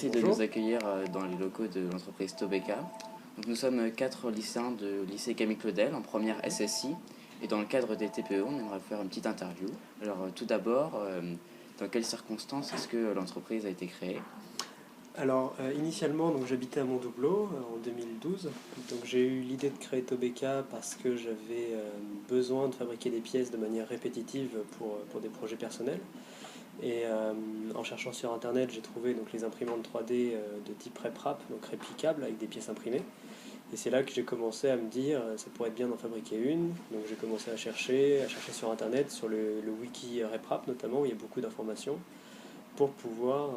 Merci de nous accueillir dans les locaux de l'entreprise Tobeka. Donc, nous sommes 4 lycéens de lycée Camille Claudel en première SSI. Et dans le cadre des TPE, on aimerait faire une petite interview. Alors tout d'abord, dans quelles circonstances est-ce que l'entreprise a été créée? Alors initialement, j'habitais à Mondoubleau en 2012. Donc j'ai eu l'idée de créer Tobeka parce que j'avais besoin de fabriquer des pièces de manière répétitive pour des projets personnels. Et en cherchant sur internet, j'ai trouvé donc les imprimantes 3D de type RepRap, donc réplicables avec des pièces imprimées. Et c'est là que j'ai commencé à me dire ça pourrait être bien d'en fabriquer une. Donc j'ai commencé à chercher sur internet, sur le wiki RepRap notamment, où il y a beaucoup d'informations, pour pouvoir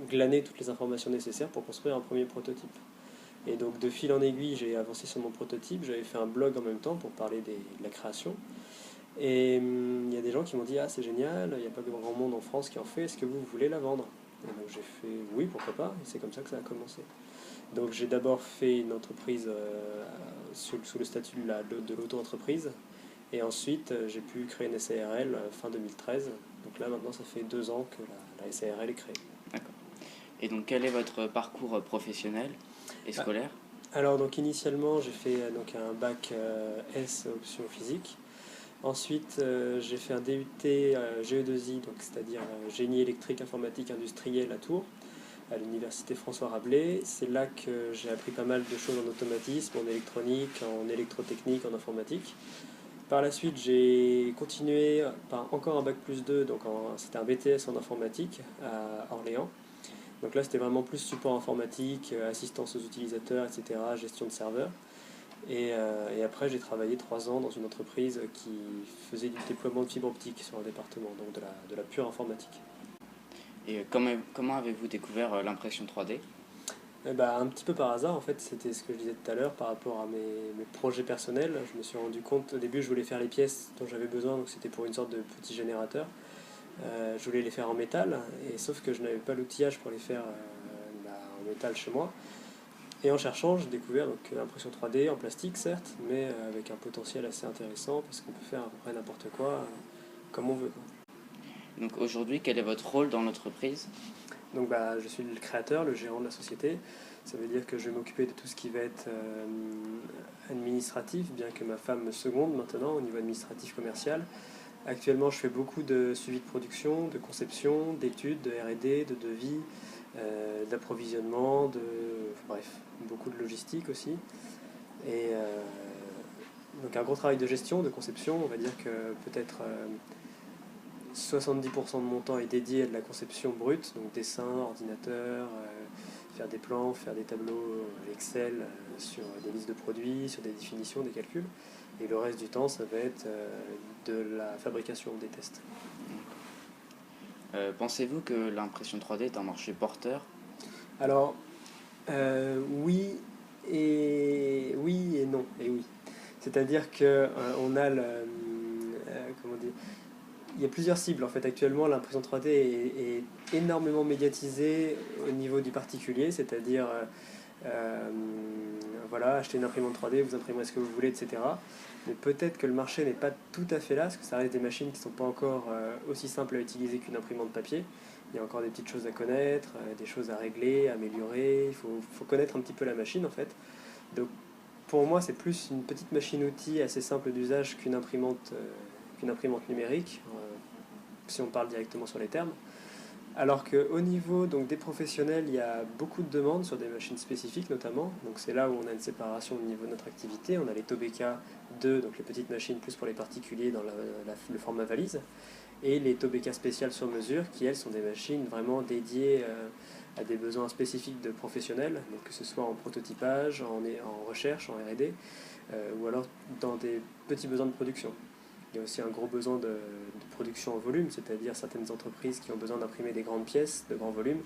glaner toutes les informations nécessaires pour construire un premier prototype. Et donc de fil en aiguille, j'ai avancé sur mon prototype, j'avais fait un blog en même temps pour parler de la création. Et il y a des gens qui m'ont dit ah c'est génial, il n'y a pas grand monde en France qui en fait, est-ce que vous voulez la vendre? Et donc j'ai fait oui pourquoi pas, et c'est comme ça que ça a commencé. Donc j'ai d'abord fait une entreprise sous le statut de l'auto-entreprise, et ensuite j'ai pu créer une SARL fin 2013. Donc là maintenant ça fait 2 ans que la SARL est créée. D'accord. Et donc quel est votre parcours professionnel et scolaire? Alors donc initialement j'ai fait un bac S option physique. Ensuite j'ai fait un DUT GE2I, donc c'est-à-dire génie électrique informatique industriel à Tours, à l'université François Rabelais. C'est là que j'ai appris pas mal de choses en automatisme, en électronique, en électrotechnique, en informatique. Par la suite, j'ai continué par encore un bac plus 2, donc c'était un BTS en informatique à Orléans. Donc là, c'était vraiment plus support informatique, assistance aux utilisateurs, etc., gestion de serveurs. Et après, j'ai travaillé 3 ans dans une entreprise qui faisait du déploiement de fibre optique sur un département, donc de la pure informatique. Et comment avez-vous découvert l'impression 3D? Un petit peu par hasard, en fait, c'était ce que je disais tout à l'heure par rapport à mes projets personnels. Je me suis rendu compte, au début, je voulais faire les pièces dont j'avais besoin, donc c'était pour une sorte de petit générateur. Je voulais les faire en métal, et sauf que je n'avais pas l'outillage pour les faire en métal chez moi. Et en cherchant, j'ai découvert l'impression 3D en plastique, certes, mais avec un potentiel assez intéressant, parce qu'on peut faire à peu près n'importe quoi, comme on veut, quoi. Donc aujourd'hui, quel est votre rôle dans l'entreprise? Donc je suis le créateur, le gérant de la société. Ça veut dire que je vais m'occuper de tout ce qui va être administratif, bien que ma femme me seconde maintenant au niveau administratif commercial. Actuellement, je fais beaucoup de suivi de production, de conception, d'études, de R&D, de devis, d'approvisionnement, bref, beaucoup de logistique aussi. Et donc un gros travail de gestion, de conception. On va dire que peut-être 70% de mon temps est dédié à de la conception brute, donc dessin, ordinateur, faire des plans, faire des tableaux Excel sur des listes de produits, sur des définitions, des calculs. Et le reste du temps, ça va être de la fabrication, des tests. Pensez-vous que l'impression 3D est un marché porteur? Alors, oui et non. Et oui. C'est-à-dire que on a comment dire, il y a plusieurs cibles en fait. Actuellement, l'impression 3D est énormément médiatisée au niveau du particulier, c'est-à-dire voilà, acheter une imprimante 3D, vous imprimerez ce que vous voulez, etc. Mais peut-être que le marché n'est pas tout à fait là, parce que ça reste des machines qui ne sont pas encore aussi simples à utiliser qu'une imprimante papier. Il y a encore des petites choses à connaître, des choses à régler, à améliorer. Il faut connaître un petit peu la machine en fait. Donc pour moi, c'est plus une petite machine-outil assez simple d'usage qu'une imprimante numérique, si on parle directement sur les termes. Alors qu'au niveau donc, des professionnels, il y a beaucoup de demandes sur des machines spécifiques notamment. Donc c'est là où on a une séparation au niveau de notre activité. On a les Tobeka 2, donc les petites machines plus pour les particuliers dans le format valise. Et les Tobeka spéciales sur mesure, qui elles sont des machines vraiment dédiées à des besoins spécifiques de professionnels, donc que ce soit en prototypage, en recherche, en R&D, ou alors dans des petits besoins de production. Il y a aussi un gros besoin de production en volume, c'est-à-dire certaines entreprises qui ont besoin d'imprimer des grandes pièces de grand volume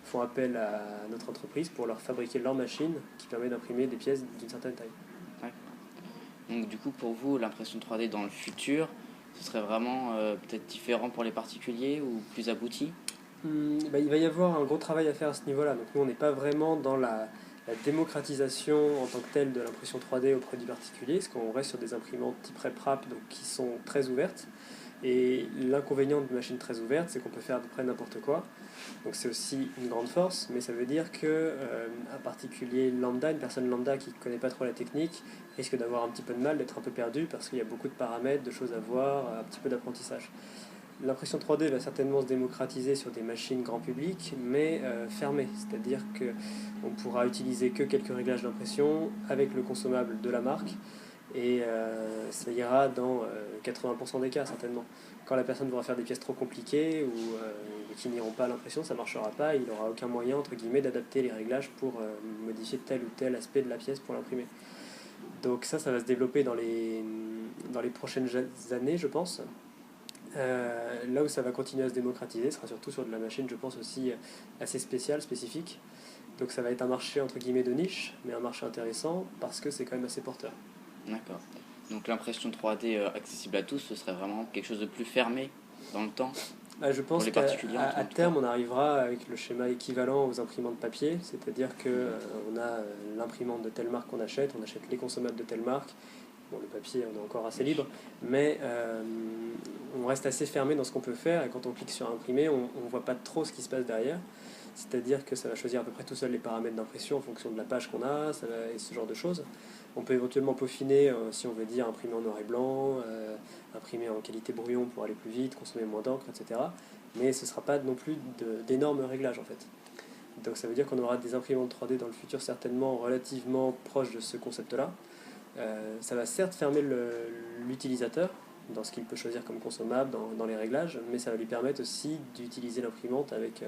font appel à notre entreprise pour leur fabriquer leur machine qui permet d'imprimer des pièces d'une certaine taille. Ouais. Donc du coup, pour vous, l'impression 3D dans le futur, ce serait vraiment peut-être différent pour les particuliers ou plus abouti? Il va y avoir un gros travail à faire à ce niveau-là. Donc nous, on n'est pas vraiment dans la la démocratisation en tant que telle de l'impression 3D auprès du particulier, parce qu'on reste sur des imprimantes type RepRap, donc qui sont très ouvertes. Et l'inconvénient d'une machine très ouverte, c'est qu'on peut faire à peu près n'importe quoi. Donc c'est aussi une grande force, mais ça veut dire que un particulier lambda, une personne lambda qui ne connaît pas trop la technique, risque d'avoir un petit peu de mal, d'être un peu perdu, parce qu'il y a beaucoup de paramètres, de choses à voir, un petit peu d'apprentissage. L'impression 3D va certainement se démocratiser sur des machines grand public, mais fermées, c'est-à-dire qu'on pourra utiliser que quelques réglages d'impression avec le consommable de la marque, et ça ira dans 80% des cas certainement. Quand la personne voudra faire des pièces trop compliquées ou qui n'iront pas à l'impression, ça ne marchera pas, il n'aura aucun moyen entre guillemets d'adapter les réglages pour modifier tel ou tel aspect de la pièce pour l'imprimer. Donc ça va se développer dans les prochaines années, je pense. Là où ça va continuer à se démocratiser, ce sera surtout sur de la machine, je pense aussi assez spéciale, spécifique. Donc ça va être un marché entre guillemets de niche, mais un marché intéressant parce que c'est quand même assez porteur. D'accord. Donc l'impression 3D accessible à tous, ce serait vraiment quelque chose de plus fermé dans le temps Je pour pense les qu'à particuliers à terme, on arrivera avec le schéma équivalent aux imprimantes papier, c'est-à-dire qu'on a l'imprimante de telle marque qu'on achète, on achète les consommables de telle marque. Bon, le papier, on est encore assez libre, mais on reste assez fermé dans ce qu'on peut faire, et quand on clique sur imprimer, on ne voit pas trop ce qui se passe derrière. C'est-à-dire que ça va choisir à peu près tout seul les paramètres d'impression en fonction de la page qu'on a, et ce genre de choses. On peut éventuellement peaufiner si on veut dire imprimer en noir et blanc, imprimer en qualité brouillon pour aller plus vite, consommer moins d'encre, etc. Mais ce ne sera pas non plus d'énormes réglages en fait. Donc ça veut dire qu'on aura des imprimantes 3D dans le futur certainement relativement proches de ce concept-là. Ça va certes fermer l'utilisateur dans ce qu'il peut choisir comme consommable, dans les réglages, mais ça va lui permettre aussi d'utiliser l'imprimante avec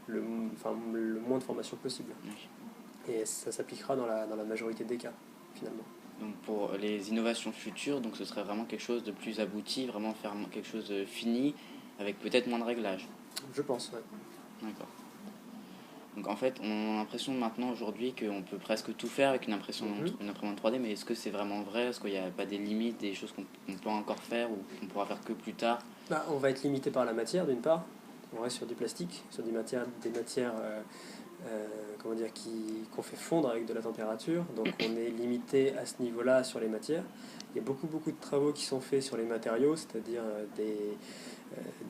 le moins de formation possible. Oui. Et ça s'appliquera dans la majorité des cas, finalement. Donc pour les innovations futures, donc ce serait vraiment quelque chose de plus abouti, vraiment faire quelque chose de fini, avec peut-être moins de réglages. Je pense, ouais. D'accord. Donc en fait, on a l'impression maintenant aujourd'hui qu'on peut presque tout faire avec une imprimante 3D, mais est-ce que c'est vraiment vrai? Est-ce qu'il n'y a pas des limites, des choses qu'on peut encore faire ou qu'on pourra faire que plus tard? On va être limité par la matière, d'une part. On reste sur du plastique, sur des matières comment dire, qu'on fait fondre avec de la température. Donc on est limité à ce niveau-là sur les matières. Il y a beaucoup de travaux qui sont faits sur les matériaux, c'est-à-dire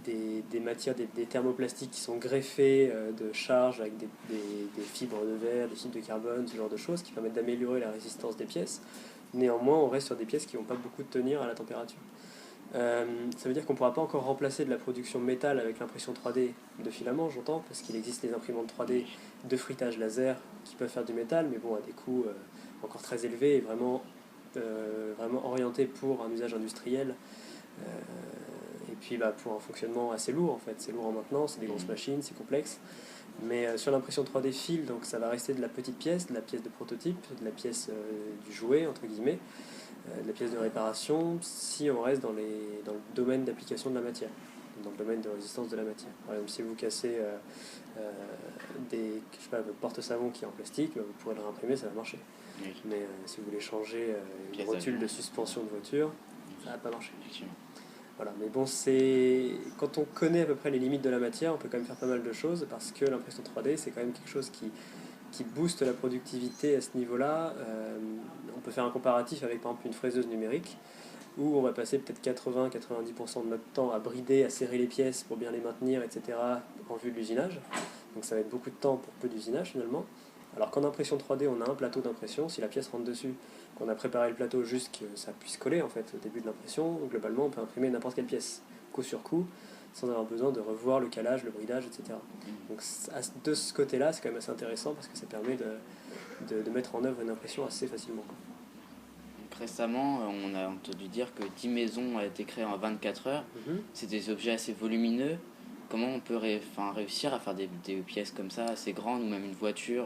des matières, des thermoplastiques qui sont greffés de charges avec des fibres de verre, des fibres de carbone, ce genre de choses qui permettent d'améliorer la résistance des pièces. Néanmoins, on reste sur des pièces qui n'ont pas beaucoup de tenir à la température. Ça veut dire qu'on ne pourra pas encore remplacer de la production métal avec l'impression 3D de filaments, j'entends, parce qu'il existe des imprimantes 3D de frittage laser qui peuvent faire du métal, mais bon, à des coûts encore très élevés et vraiment orientés pour un usage industriel. Et puis pour un fonctionnement assez lourd en fait, c'est lourd en maintenance, c'est des grosses machines, c'est complexe. Mais sur l'impression 3D fil, donc ça va rester de la petite pièce, de la pièce de prototype, de la pièce du jouet entre guillemets, de la pièce de réparation, si on reste dans le domaine d'application de la matière, dans le domaine de résistance de la matière. Par exemple, si vous cassez votre porte-savon qui est en plastique, vous pourrez le réimprimer, ça va marcher. Oui. Mais si vous voulez changer une rotule de suspension de voiture, ça va pas marcher. Effectivement. Voilà, mais bon, quand on connaît à peu près les limites de la matière, on peut quand même faire pas mal de choses parce que l'impression 3D, c'est quand même quelque chose qui booste la productivité à ce niveau-là. On peut faire un comparatif avec par exemple une fraiseuse numérique où on va passer peut-être 80-90% de notre temps à brider, à serrer les pièces pour bien les maintenir, etc. en vue de l'usinage. Donc ça va être beaucoup de temps pour peu d'usinage finalement. Alors qu'en impression 3D, on a un plateau d'impression, si la pièce rentre dessus, qu'on a préparé le plateau juste que ça puisse coller en fait au début de l'impression, globalement on peut imprimer n'importe quelle pièce, coup sur coup, sans avoir besoin de revoir le calage, le bridage, etc. Donc de ce côté-là, c'est quand même assez intéressant parce que ça permet de mettre en œuvre une impression assez facilement. Donc, récemment, on a entendu dire que 10 maisons ont été créées en 24 heures. C'est des objets assez volumineux. Comment on peut réussir à faire des pièces comme ça, assez grandes, ou même une voiture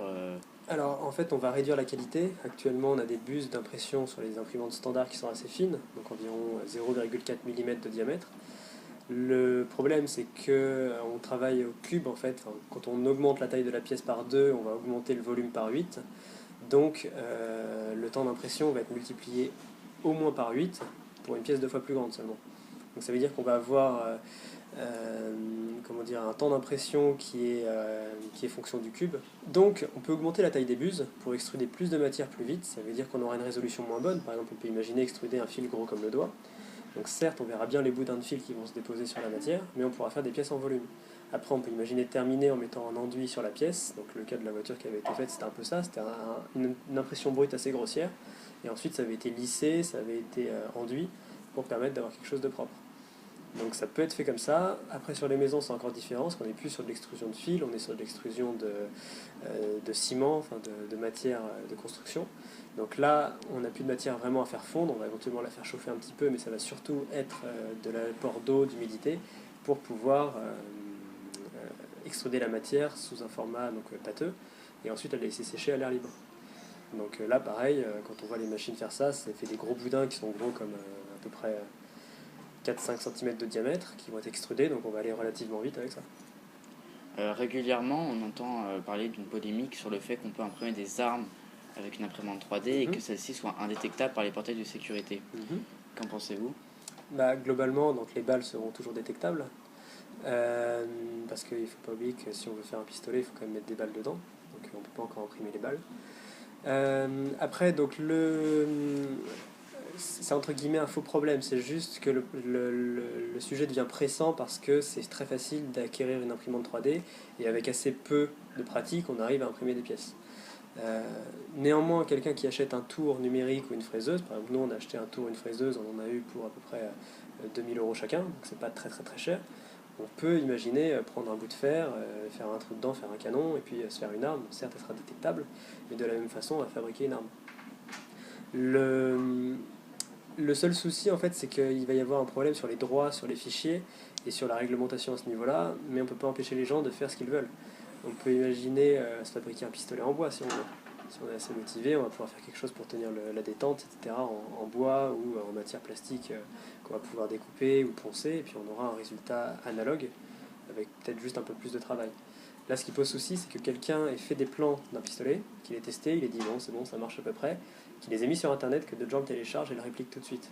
Alors en fait on va réduire la qualité. Actuellement on a des buses d'impression sur les imprimantes standards qui sont assez fines, donc environ 0,4 mm de diamètre. Le problème c'est qu'on travaille au cube en fait. Quand on augmente la taille de la pièce par 2, on va augmenter le volume par 8. Donc le temps d'impression va être multiplié au moins par 8 pour une pièce 2 fois plus grande seulement. Donc ça veut dire qu'on va avoir comment dire, un temps d'impression qui est fonction du cube. Donc on peut augmenter la taille des buses pour extruder plus de matière plus vite. Ça veut dire qu'on aura une résolution moins bonne. Par exemple, on peut imaginer extruder un fil gros comme le doigt. Donc certes, on verra bien les boudins de fil qui vont se déposer sur la matière, mais on pourra faire des pièces en volume. Après, on peut imaginer terminer en mettant un enduit sur la pièce. Donc le cas de la voiture qui avait été faite, c'était un peu ça. C'était une impression brute assez grossière. Et ensuite, ça avait été lissé, ça avait été enduit pour permettre d'avoir quelque chose de propre. Donc ça peut être fait comme ça. Après, sur les maisons, c'est encore différent, parce qu'on n'est plus sur de l'extrusion de fil, on est sur de l'extrusion de ciment, enfin de matière de construction. Donc là, on n'a plus de matière vraiment à faire fondre, on va éventuellement la faire chauffer un petit peu, mais ça va surtout être de l'apport d'eau, d'humidité, pour pouvoir extruder la matière sous un format donc, pâteux, et ensuite la laisser sécher à l'air libre. Donc là, pareil, quand on voit les machines faire ça, ça fait des gros boudins qui sont gros comme à peu près 4-5 cm de diamètre qui vont être extrudés, donc on va aller relativement vite avec ça. Régulièrement, on entend parler d'une polémique sur le fait qu'on peut imprimer des armes avec une imprimante 3D et que celles-ci soient indétectables par les portails de sécurité. Qu'en pensez-vous? Globalement, donc les balles seront toujours détectables, parce qu'il ne faut pas oublier que si on veut faire un pistolet, il faut quand même mettre des balles dedans, donc on ne peut pas encore imprimer les balles. Après, donc c'est entre guillemets un faux problème, c'est juste que le sujet devient pressant parce que c'est très facile d'acquérir une imprimante 3D et avec assez peu de pratique, on arrive à imprimer des pièces. Néanmoins, quelqu'un qui achète un tour numérique ou une fraiseuse, par exemple, nous on a acheté un tour, une fraiseuse, on en a eu pour à peu près 2000 € chacun, donc c'est pas très très très cher. On peut imaginer prendre un bout de fer, faire un trou dedans, faire un canon, et puis se faire une arme. Certes, elle sera détectable, mais de la même façon, on va fabriquer une arme. Le seul souci, en fait, c'est qu'il va y avoir un problème sur les droits, sur les fichiers, et sur la réglementation à ce niveau-là, mais on ne peut pas empêcher les gens de faire ce qu'ils veulent. On peut imaginer se fabriquer un pistolet en bois, si on veut. Si on est assez motivé, on va pouvoir faire quelque chose pour tenir la détente, etc., en bois ou en matière plastique qu'on va pouvoir découper ou poncer, et puis on aura un résultat analogue, avec peut-être juste un peu plus de travail. Là, ce qui pose souci, c'est que quelqu'un ait fait des plans d'un pistolet, qu'il ait testé, il ait dit non, c'est bon, ça marche à peu près, qu'il les ait mis sur internet, que d'autres gens le téléchargent et le répliquent tout de suite.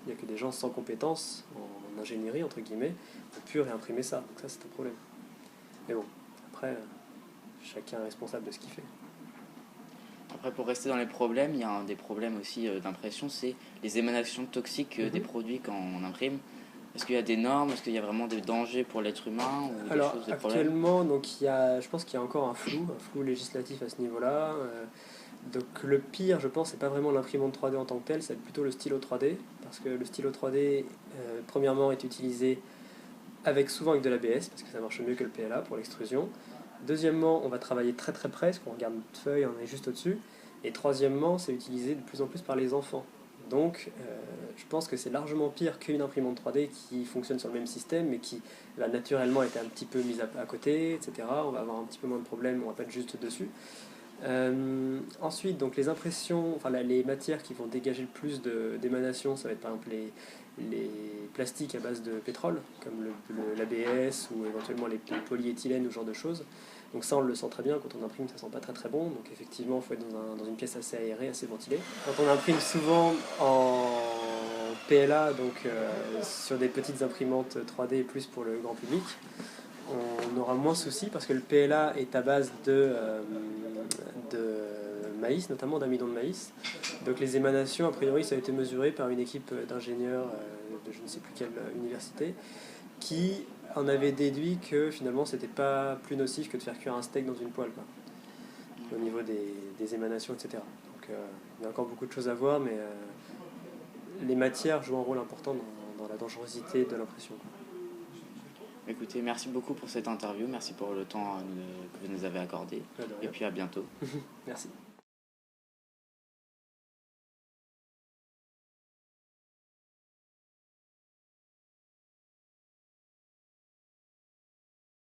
Il n'y a que des gens sans compétences, en ingénierie, entre guillemets, ont pu réimprimer ça. Donc ça, c'est un problème. Mais bon, après, chacun est responsable de ce qu'il fait. Après, pour rester dans les problèmes, il y a un des problèmes aussi d'impression, c'est les émanations toxiques des produits quand on imprime. Est-ce qu'il y a des normes? Est-ce qu'il y a vraiment des dangers pour l'être humain ou Alors, des choses, des actuellement, donc, je pense qu'il y a encore un flou législatif à ce niveau-là. Donc le pire, je pense, c'est pas vraiment l'imprimante 3D en tant que telle, c'est plutôt le stylo 3D, parce que le stylo 3D, premièrement, est utilisé souvent avec de l'ABS, parce que ça marche mieux que le PLA pour l'extrusion. Deuxièmement, on va travailler très très près, parce qu'on regarde notre feuille, on est juste au-dessus. Et troisièmement, c'est utilisé de plus en plus par les enfants. Donc, je pense que c'est largement pire qu'une imprimante 3D qui fonctionne sur le même système, mais qui va naturellement être un petit peu mise à côté, etc. On va avoir un petit peu moins de problèmes, on va pas être juste dessus. Ensuite, donc les impressions, enfin les matières qui vont dégager le plus d'émanations, ça va être par exemple les plastiques à base de pétrole, comme l'ABS ou éventuellement les polyéthylènes ou ce genre de choses. Donc ça, on le sent très bien, quand on imprime, ça sent pas très très bon, donc effectivement, il faut être dans une pièce assez aérée, assez ventilée. Quand on imprime souvent en PLA, donc sur des petites imprimantes 3D plus pour le grand public, on aura moins de soucis parce que le PLA est à base de maïs, notamment d'amidon de maïs. Donc les émanations, a priori, ça a été mesuré par une équipe d'ingénieurs de je ne sais plus quelle université qui en avait déduit que finalement c'était pas plus nocif que de faire cuire un steak dans une poêle, quoi, au niveau des émanations, etc. Donc il y a encore beaucoup de choses à voir, mais les matières jouent un rôle important dans la dangerosité de l'impression. Écoutez, merci beaucoup pour cette interview, merci pour le temps que vous nous avez accordé, et puis à bientôt. Merci.